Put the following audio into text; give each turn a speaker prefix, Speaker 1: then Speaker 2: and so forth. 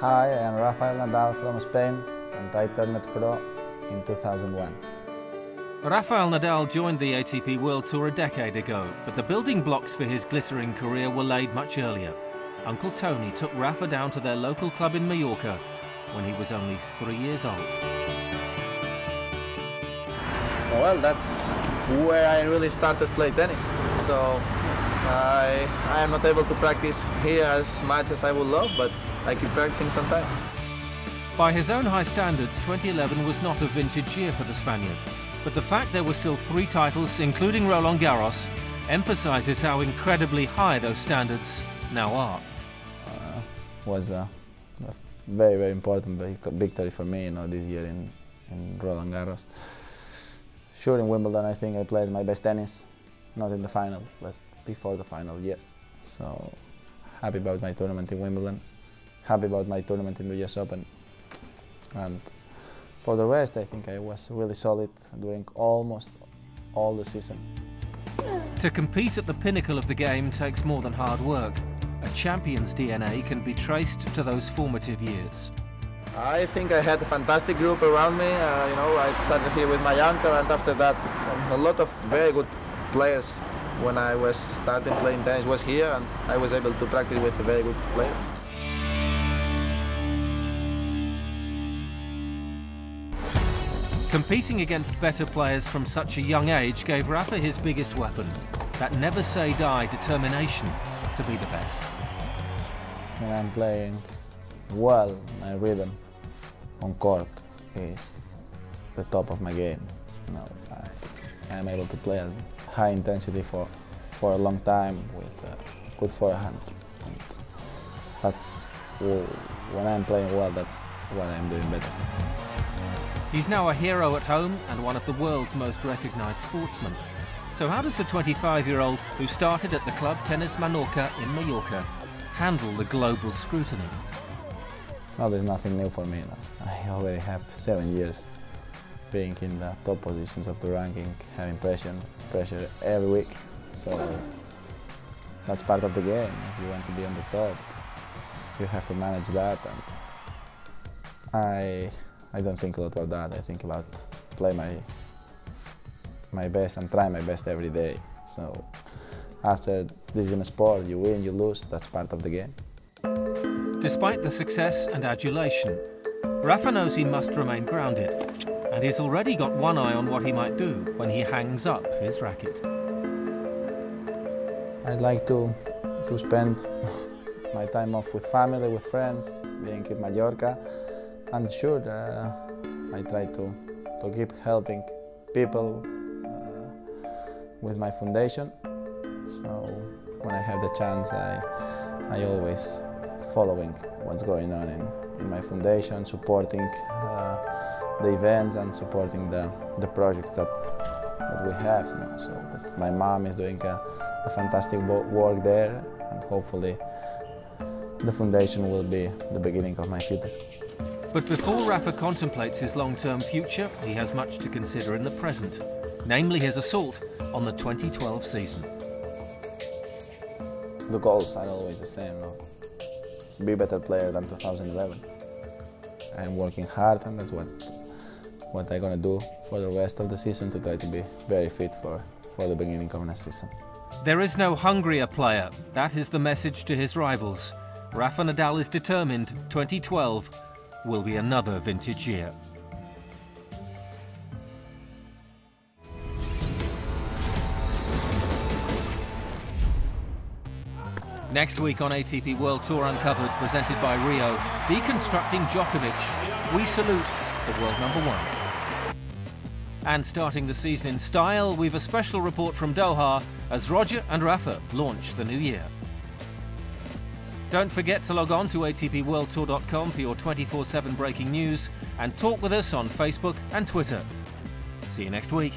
Speaker 1: Hi, I am Rafael Nadal from Spain, and I turned pro in 2001.
Speaker 2: Rafael Nadal joined the ATP World Tour a decade ago, but the building blocks for his glittering career were laid much earlier. Uncle Tony took Rafa down to their local club in Mallorca when he was only 3 years old.
Speaker 1: Well, that's where I really started to play tennis. So I am not able to practice here as much as I would love, but I keep practicing sometimes.
Speaker 2: By his own high standards, 2011 was not a vintage year for the Spaniard. But the fact there were still 3 titles, including Roland Garros, emphasizes how incredibly high those standards now are.
Speaker 1: Was a very, very important victory for me, this year in Roland Garros. Sure, in Wimbledon, I think I played my best tennis, not in the final, but before the final, yes. So happy about my tournament in Wimbledon, happy about my tournament in the US Open, and for the rest, I think I was really solid during almost all the season.
Speaker 2: To compete at the pinnacle of the game takes more than hard work. A champion's DNA can be traced to those formative years.
Speaker 1: I think I had a fantastic group around me. I started here with my uncle, and after that, a lot of very good players. When I was starting playing tennis was here, and I was able to practice with very good players.
Speaker 2: Competing against better players from such a young age gave Rafa his biggest weapon, that never-say-die determination to be the best.
Speaker 1: When I'm playing well, my rhythm on court is the top of my game. I am able to play at high intensity for a long time with good forehand. And that's when I'm playing well, that's what I'm doing better.
Speaker 2: He's now a hero at home and one of the world's most recognized sportsmen. So how does the 25-year-old who started at the Club Tennis Menorca in Mallorca handle the global scrutiny?
Speaker 1: Well, there's nothing new for me now. I already have 7 years being in the top positions of the ranking, having pressure every week. So that's part of the game. If you want to be on the top, you have to manage that. And I don't think a lot about that. I think about play my best and try my best every day. So after this in a sport, you win, you lose, that's part of the game.
Speaker 2: Despite the success and adulation, Rafa knows he must remain grounded, and he's already got one eye on what he might do when he hangs up his racket.
Speaker 1: I'd like to spend my time off with family, with friends, being in Mallorca, and sure, I try to keep helping people with my foundation. So when I have the chance, I always following what's going on in my foundation, supporting the events and supporting the projects that we have. So my mom is doing a fantastic work there, and hopefully the foundation will be the beginning of my future.
Speaker 2: But before Rafa contemplates his long-term future, he has much to consider in the present, namely his assault on the 2012 season.
Speaker 1: The goals are always the same, be a better player than 2011. I'm working hard, and that's what I'm gonna do for the rest of the season, to try to be very fit for the beginning of next season.
Speaker 2: There is no hungrier player. That is the message to his rivals. Rafa Nadal is determined 2012 will be another vintage year. Next week on ATP World Tour Uncovered, presented by Rio, deconstructing Djokovic, we salute the world #1. And starting the season in style, we've a special report from Doha as Roger and Rafa launch the new year. Don't forget to log on to atpworldtour.com for your 24/7 breaking news and talk with us on Facebook and Twitter. See you next week.